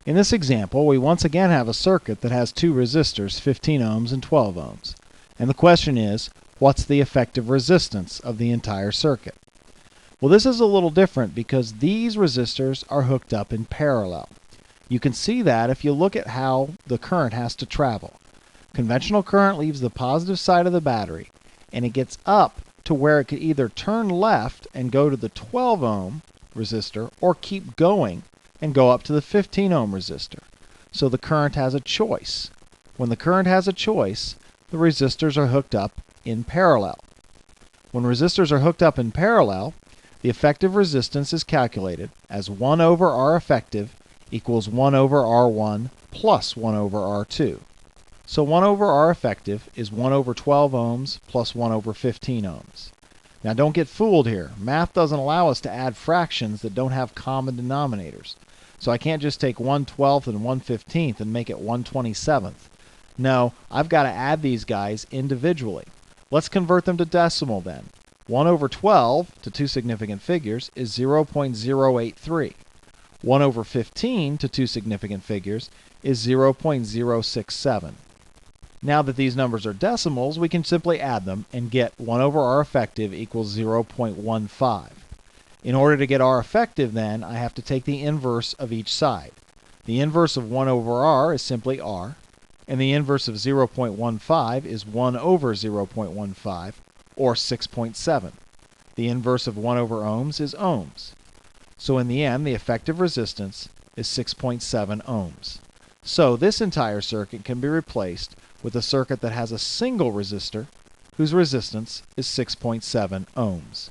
In this example, we once again have a circuit that has two resistors, 15 ohms and 12 ohms. And the question is, what's the effective resistance of the entire circuit? Well, this is a little different because these resistors are hooked up in parallel. You can see that if you look at how the current has to travel. Conventional current leaves the positive side of the battery, and it gets up to where it could either turn left and go to the 12 ohm resistor or keep going and go up to the 15 ohm resistor. So the current has a choice. When the current has a choice, the resistors are hooked up in parallel. When resistors are hooked up in parallel, the effective resistance is calculated as 1 over R effective equals 1 over R1 plus 1 over R2. So 1 over R effective is 1 over 12 ohms plus 1 over 15 ohms. Now don't get fooled here. Math doesn't allow us to add fractions that don't have common denominators. So I can't just take 1/12th and 1/15th and make it 1/27th. No, I've got to add these guys individually. Let's convert them to decimal then. 1 over 12 to two significant figures is 0.083. 1 over 15 to two significant figures is 0.067. Now that these numbers are decimals, we can simply add them and get 1 over R effective equals 0.15. In order to get R effective then, I have to take the inverse of each side. The inverse of 1 over R is simply R, and the inverse of 0.15 is 1 over 0.15, or 6.7. The inverse of 1 over ohms is ohms. So in the end, the effective resistance is 6.7 ohms. So this entire circuit can be replaced with a circuit that has a single resistor whose resistance is 6.7 ohms.